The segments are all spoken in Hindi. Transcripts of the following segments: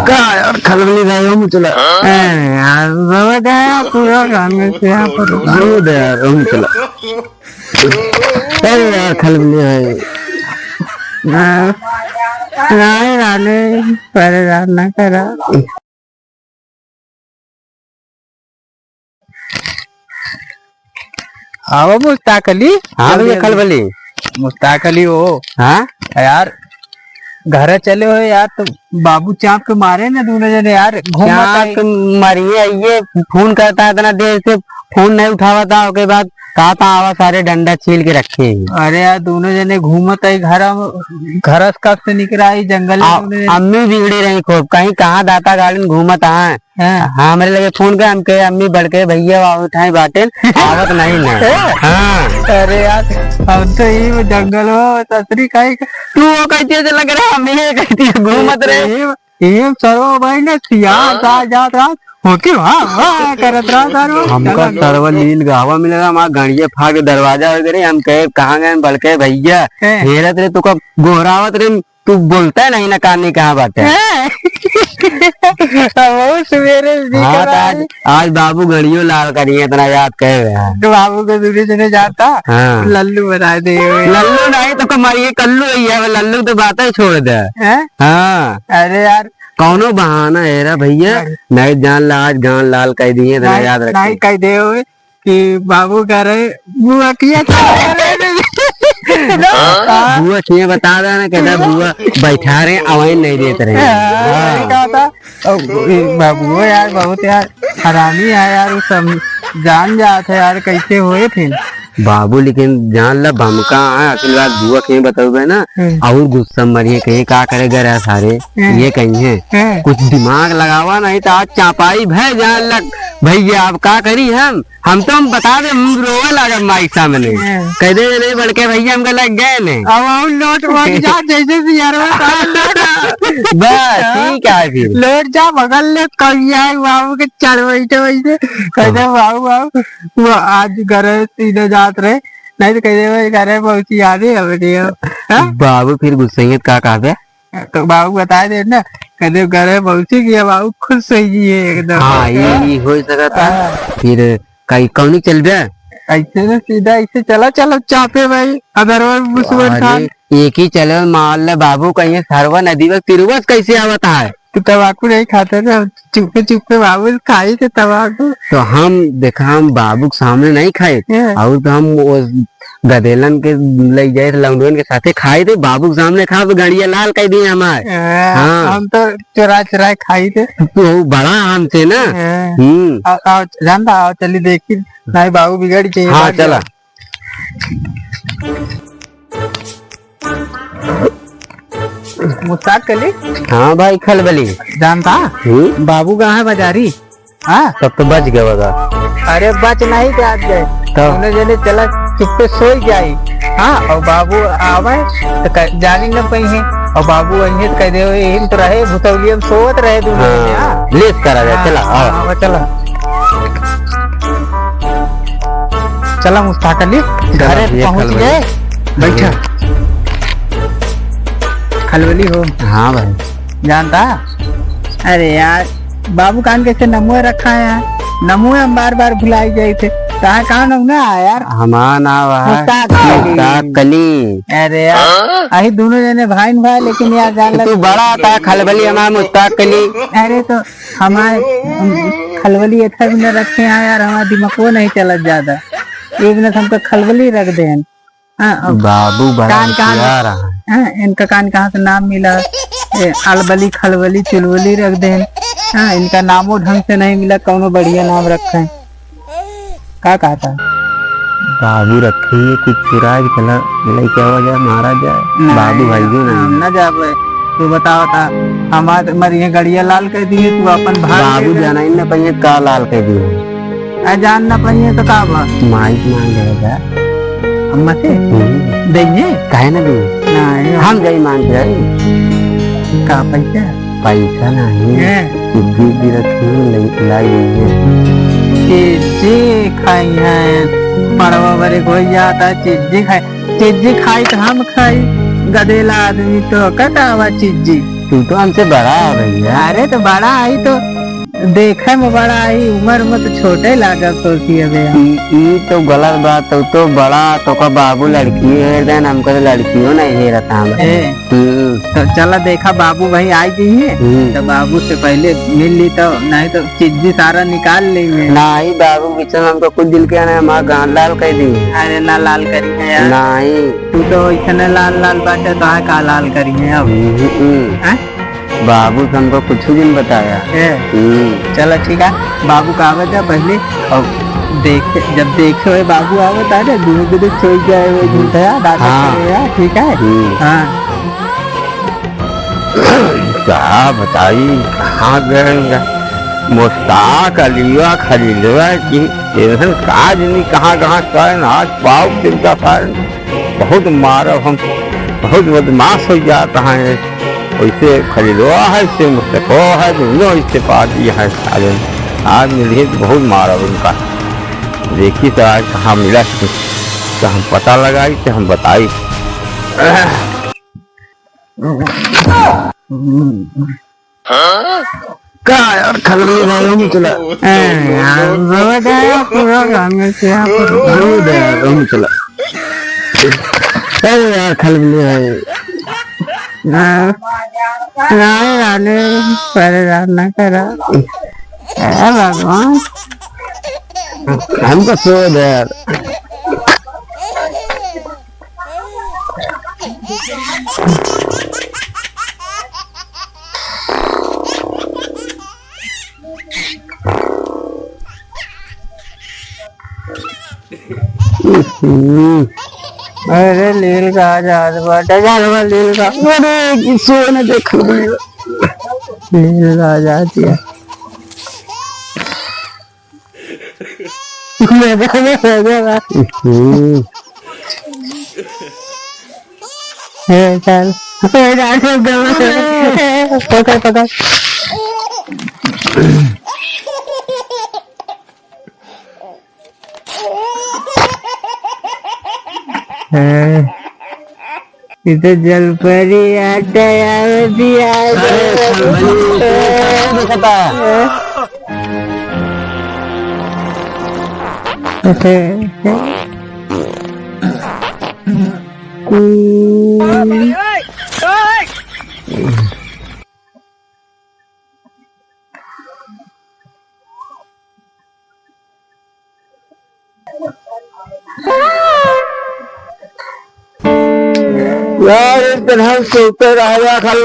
का यार खलबली गए हो मुझे यार रोड है पूरा गांव में से यहाँ पर रोड है यार हम चला अरे यार खलबली है नहीं राने परेशान ना करा आओ मुश्ताक अली। हाँ भैया खलबली मुश्ताक अली हो। हाँ यार घर चले हो यार तो बाबू चाप के मारे ना दोनों जने यार चाप मारिए ये फोन करता है इतना देर से फोन नहीं उठावा था उसके बाद कहा था आवा सारे डंडा छील के रखे। अरे यार दोनों जने घूमत है घर कब से निकला है जंगल में। अम्मी बिगड़ी रही खूब कहीं कहाँ दाता गार्डन घूमत है। हाँ मेरे लगे फोन कर हम कहे अम्मी बढ़ के भैया उठाई बाटे आवत नहीं ना। हाँ अरे यार हम तो ये जंगल हो तसरी कहीं तू वो कहती लग रहा हम ये कहती घूमत रहे ये सर्व भाई ने सियार जात रात होके वाह करत रहा सारो हमका सर्व नील गावा मिलेगा हमारा गणिये फाड़ के दरवाजा वगैरह हम कहे कहाँ गए बढ़ के भैया हेरत रे तू कब गोहरावत रे तू बोलता है नहीं ना कानी कहाँ बात है। सवेरे आज बाबू घड़ियों लाल करिए इतना याद कहे तो बाबू को दूरी से जाता। हाँ। लल्लू बना दे लल्लू नहीं तो कमारिए कल्लू ही है लल्लू तो बात ही छोड़ दे। हाँ अरे यार कौनो बहाना है रा भैया नहीं जान ला आज गान लाल कह दिए याद रख नहीं कह दे कि बाबू कह रहे बुआ किया बुआ किए बता रहा ना कहता बुआ बैठा रहे आवाज नहीं देते रहे। कहा था बाबू यार बहुत यार हरामी है यार सब जान जाते यार कैसे हुए फिर बाबू लेकिन जान ला बमका है असल बात बुआ कहीं बताओगे ना और गुस्सा मरिए कहीं क्या करेगा रे सारे ये कहीं है कुछ दिमाग लगावा नहीं तो आज चापाई भय जान लग भैया आप क्या करी हम तो हम बता दे हम रोवे लगा माइक सामने कह दे नहीं बढ़ के भैया हमको लग गए नहीं अब लोट जा जैसे बस ठीक है फिर लोट जा बगल ले कहिया बाबू के चढ़ बैठे वैसे कहते बाबू बाबू वो आज घर सीधे जात रहे नहीं तो कहते घर बहुत याद है बाबू फिर गुस्से का कहा तो बाबू बता दे ना कहते घर पहुंची गया बाबू खुद सही है एकदम। हाँ ये हो सका था फिर कहीं कौन चल गया ऐसे ना सीधा ऐसे चलो चापे भाई अदरवाइज एक ही चले मान ले बाबू कहीं सरवा नदी में तिरुवस कैसे आवता है तो तम्बाकू नहीं खाते थे चुपके बाबू खाई थे तम्बाकू तो हम देखा हम बाबू के सामने नहीं खाए और तो हम गदेलन के ले जाए लौंडन के साथे खाए थे बाबू के सामने खा तो गड़िया लाल कह दिए हमारे। हाँ हम तो चुरा खाई थे तो बड़ा आम थे ना। जानता आओ चली देखी नहीं बाबू बिगड़ के। हाँ चला मुश्ताक अली। हाँ भाई खलबली जानता बाबू कहाँ है बाजारी। हाँ तब तो बच गया बता। अरे बच नहीं थे आज गए तो जने चला चुप्पे सो जाई। हाँ और बाबू आवे तो जानी न पई है और बाबू वही कह दे यही तो रहे भुतौलिया में सोवत रहे दूर लेट करा जाए चला आओ चला चला मुश्ताक अली घर पहुंच गए बैठा खलबली हो। हाँ भाई जानता अरे यार बाबू कान कैसे नमो रखा है यार नमो हम बार बार भुलाई गए थे कहाँ ना यार हमारा नाम मुश्ताक अली। अरे यार अही दोनों जने भाई लेकिन यार जान तू बड़ा था खलबली हमारा मुश्ताक अली। अरे तो हमारे खलबली ऐसा भी न रखे हैं यार हमारा दिमाग वो नहीं चलत ज्यादा एक मिनट हम तो खलबली रख दे। बाबू बड़ा इनका कान कहाँ से नाम मिला अलबली खलबली चुलबली रख दे। इनका नामो ढंग से नहीं मिला कौनो बढ़िया नाम रखे हैं क्या कहता बाबू रखे कुछ चुरा चला क्या हो जाए मारा जाए बाबू भाई न जा तू बताओ था हमारे मरिए गड़िया लाल कह दिए तू अपन बाबू जाना ही न पहिए का लाल कह दिए जान न पहिए तो का माइक मांग जाएगा अम्मा से देंगे कहे ना देंगे हम गई मांग रहे का पैसा पैसा नहीं भी रखी लाई चीजें खाई है पड़वा बड़े कोई जाता चीजें खाई तो हम खाई गधेला आदमी तो कटावा चीजी तू तो हमसे बड़ा है भैया। अरे तो बड़ा आई तो देखे में बड़ा आई, उम्र में तो छोटे लागत तो ई तो गलत बात। तो बड़ा तो का बाबू लड़की है देन हमको तो लड़कियों नहीं है रहता तो चला देखा बाबू भाई आई गई है तो बाबू से पहले मिल ली तो नहीं तो चीज सारा निकाल लेंगे। नहीं बाबू बीच में हमको कुछ दिल के आना हमारा गान लाल कर दी। अरे ना लाल करी है यार। नहीं तू तो इतने लाल लाल बाटे तो है का लाल करी है अब। बाबू से हमको कुछ दिन बताया। चलो ठीक है बाबू का आवत है पहले और देखे जब देखे हुए बाबू आवत है दूध सोई जाए वो झूठा दादा ठीक है। हाँ क्या बताई कहाँ गए मुश्ताक अलिया खलीलवा की टेंशन काज नहीं कहाँ कहाँ कारण आज पाव चिंता कारण बहुत मारो हम बहुत बदमाश हो जाता है। वैसे खरीदवा है इससे मुस्तको है दोनों इससे पार्टी है साले आज मिली तो बहुत मारा उनका। देखी तो आज कहाँ मिला तो हम पता लगाई तो हम बताई। क्या यार खलबली नहीं चला चला यार खलबली है परेशान न करा भगवान हमको सो दे यार। अरे लील का आजाद बाटा लील का अरे सोने देख लील का आजाद है। चल पकड़ पकड़ इधर जलपरी आटा दिया यार इस तरह सोते रहा खल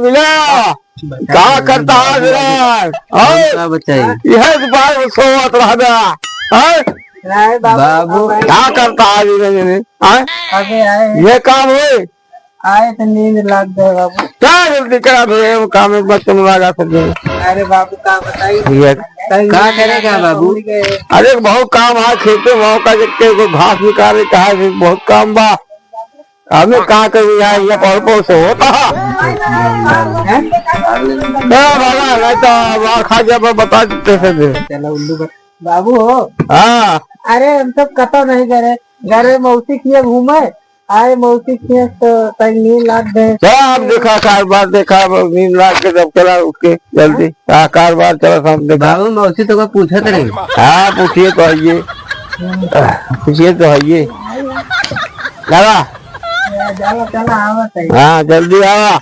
मिला क्या करता है बताइए यह बार सोवत रहा बाबू क्या करता है ये काम हुए आए तो नींद लग गए बाबू। क्या जल्दी करा दो काम एक बार तुम लगा सकते। अरे बाबू काम बताइए क्या करेगा बाबू। अरे बहुत काम है खेते भाव का को घास निकाले कहा बहुत काम बा हमें कहाँ कभी यहाँ पौर से होता नहीं तो खा जब बता देते चलो उल्लू बाबू हो। हाँ अरे हम सब कतो नहीं करे घर में मौसी किए घूमे आए मौसी किए तो नींद लाग गए सब देखा कारोबार देखा नींद लाग के जब चला उसके जल्दी कारोबार चला सब देखा। बाबू मौसी तो पूछा करे। हाँ पूछिए तो आइए पूछिए तो आइए लगा चला आवा हाँ जल्दी आवा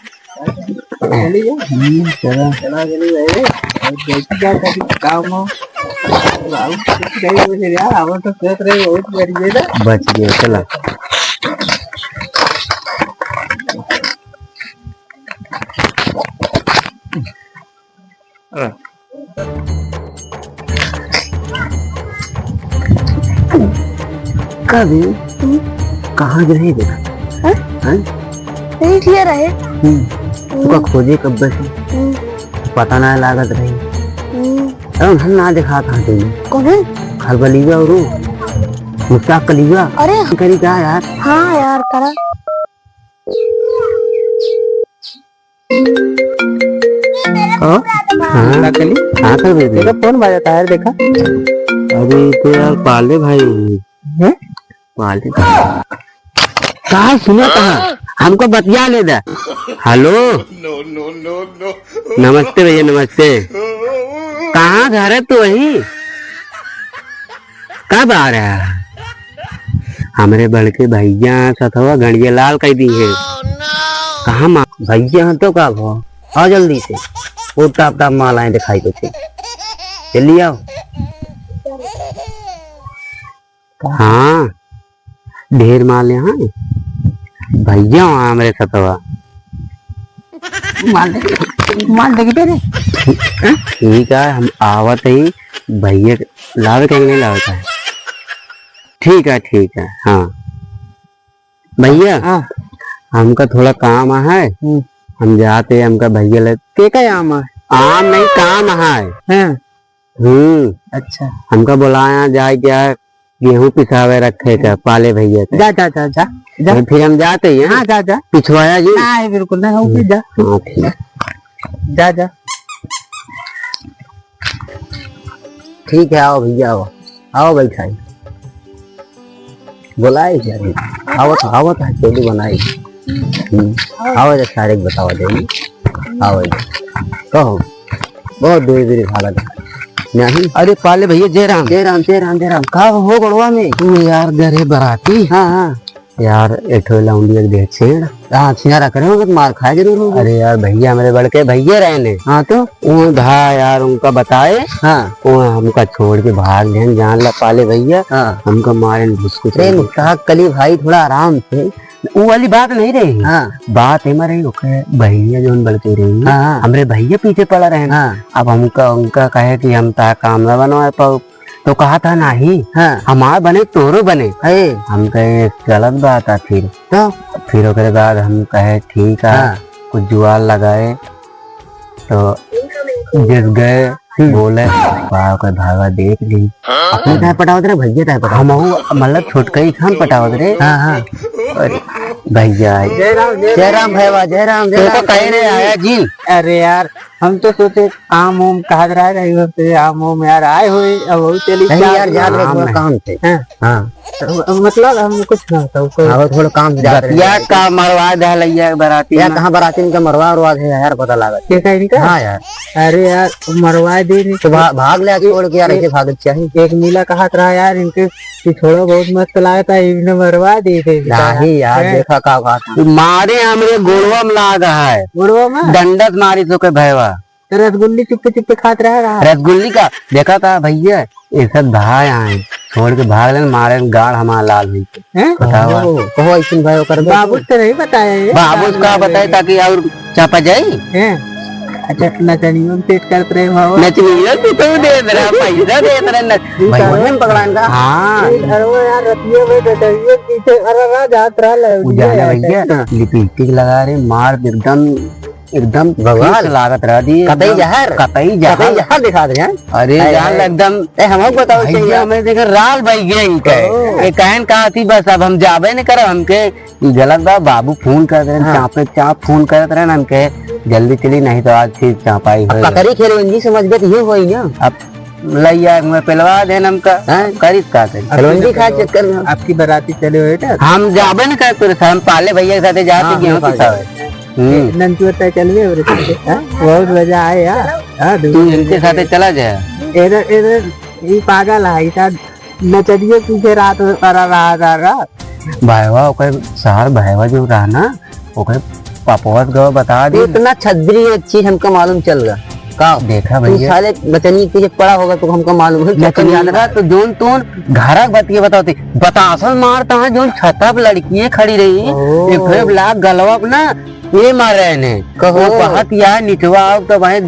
बच गए चला कभी कहाँ गए देखा नहीं क्लियर है तुका खोजे कब से पता ना लागत रही अरे हम ना दिखा था तुम कौन है खलबलीवा और मुश्ताक कलीवा। अरे करी क्या यार। हाँ यार करा हाँ कली हाँ कर देखा फोन बजाता है देखा। अरे तो यार पाले भाई पाले कहा सुना कहा हमको बतिया ले दे। हेलो नमस्ते भैया नमस्ते। कहाँ घर है तू? वही कब आ रहा है? हमारे बड़के भैया सथवा गणिया लाल कह दी है। कहाँ भैया तो का भाव आओ जल्दी से। वो टाप टाप मालाएं दिखाई को जल्दी आओ। हाँ ढेर माल यहाँ भैया वहाँ हमारे सतवा माल देखे रे। ठीक है हम आवत ही भैया लावे कहीं नहीं लावता है। ठीक है हाँ भैया हमका थोड़ा काम है। हम जाते हैं हमका भैया ले के का आम है? आम नहीं काम है। अच्छा हमका बुलाया जाए क्या गेहूं पिसावे रखे का पाले भैया का। जा जा जा जा जा फिर हम जाते हैं। हाँ जा जा पिछवाया जी। नहीं बिल्कुल नहीं हो जा। हाँ ठीक जा जा ठीक है आओ भैया आओ आओ बैठा बुलाए क्या आवत है चोली बनाई। आओ सारे बताओ दे आओ कहो बहुत दूर दूर भागत नहीं। अरे पाले भैया जय राम जय राम जय राम जय राम। कहा हो गड़वा में तू यार घरे बराती। हाँ यार एठो लाउंडी एक दे छेड़। हाँ छियारा करोगे तो मार खाए जरूर होगा। अरे यार भैया मेरे बड़के भैया रहने। हाँ तो वो धा यार उनका बताए। हाँ वो हमका छोड़ के भाग गए जान ला पाले भैया। हाँ हमका मारे घुसको कली भाई थोड़ा आराम से वो वाली बात नहीं रही। हाँ बात है रही भैया जो बड़के रही। हाँ हमारे भैया पीछे पड़ा रहे। हाँ अब हमका उनका कहे कि हम ता काम न बनवाए पाओ तो कहा था नहीं। हाँ हमारे बने तोरो बने। हम कहे गलत बात है। फिर उसके बाद हम कहे ठीक है। हाँ। कुछ जुआर लगाए तो जिस गए बोले भागा देख ली अपने टाइम पटावत रहे भैया टाइम पटा हम मतलब छोटका ही खान पटावत रहे। हाँ हाँ अरे भैया जय राम भैया जय राम तो कह रहे आया जी। अरे यार हम तो सोचे आम ओम कहा रहा आम ओम यार आए हुए अब वो चली यार काम थे। हाँ मतलब हम कुछ ना थोड़ा काम का मरवा दे बराती यार कहाँ बराती का मरवा उरवा दे यार पता लगा। हाँ यार अरे यार मरवा दे तो भाग ले छोड़ के यार ऐसे भागत चाहिए। एक मीला कहा रहा यार इनके थोड़ा बहुत मस्त लगा था इन्हें मरवा दे थे यार। देखा का मारे हमारे गुड़वा में लागा है गुड़वा में दंडक मारी तो भैया रसगुल्ली चुप्पे चुप्पे खात रहा। रसगुल्ली का देखा था भैया ये सब भाई आए छोड़ के भाग लेन मारे गाड़ हमारा लाल हुई कहो ऐसे भाई कर बाबू से नहीं बताया बाबू का बताए ताकि और चापा जाये। अच्छा नचनियों पेट करते रहे भाव नचनियों तो दे रहा पैसा दे रहा पकड़ा। हाँ यार रतियों में पीछे अरे जात रहा भैया लिपस्टिक लगा रहे मार एकदम भगवान लागत रहा दी कतई जहर दिखा दे। अरे यार एकदम हम बताओ हमें देखा राल भाई गए कहन कहा थी बस अब हम जाबे नहीं करे हमके गलत बा बाबू फोन कर रहे चापे चाप फोन करते रहे हमके जल्दी चली नहीं तो आज फिर चापाई हो कतरी खेल समझ गए ये हो अब लैया पिलवा दे हमका करीब का खा चक्कर में आपकी बराती चले हुए हम जाबे नहीं करे हम पाले भैया के साथ जाते गेहूं पिसावे नंचुता चल गए बहुत मजा आए यार। तू इनके साथ चला जाए इधर इधर ये पागल है नचनिए पीछे रात रहा भाईवा शहर भाईवा जो रहा ना पापवत गो बता दी इतना छदरी चीज हमको मालूम चल गया का देखा भैया साले बचनी पीछे पड़ा होगा तो हमको मालूम है तो जोन तोन घर बतिए बताते बतासन मारता है जो छता पे लड़की खड़ी रही लाख गलवा ना ये मार रहे ने कहो कहत यार निचवा तो भाई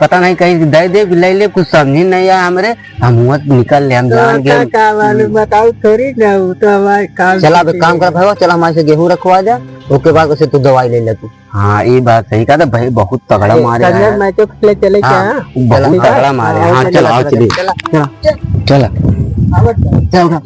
पता नहीं कहीं दे दे ले ले कुछ समझी नहीं आया हमरे हम निकल ले हम जान गए बताओ थोड़ी ना तो हमारे काम चला काम कर भाई चला हमारे से गेहूं रखवा जा उसके बाद उसे तू दवाई ले ले तू। हाँ ये बात सही कहा भाई बहुत तगड़ा मारे मैचों खेले चले क्या बहुत तगड़ा मारे। हाँ चला चला चला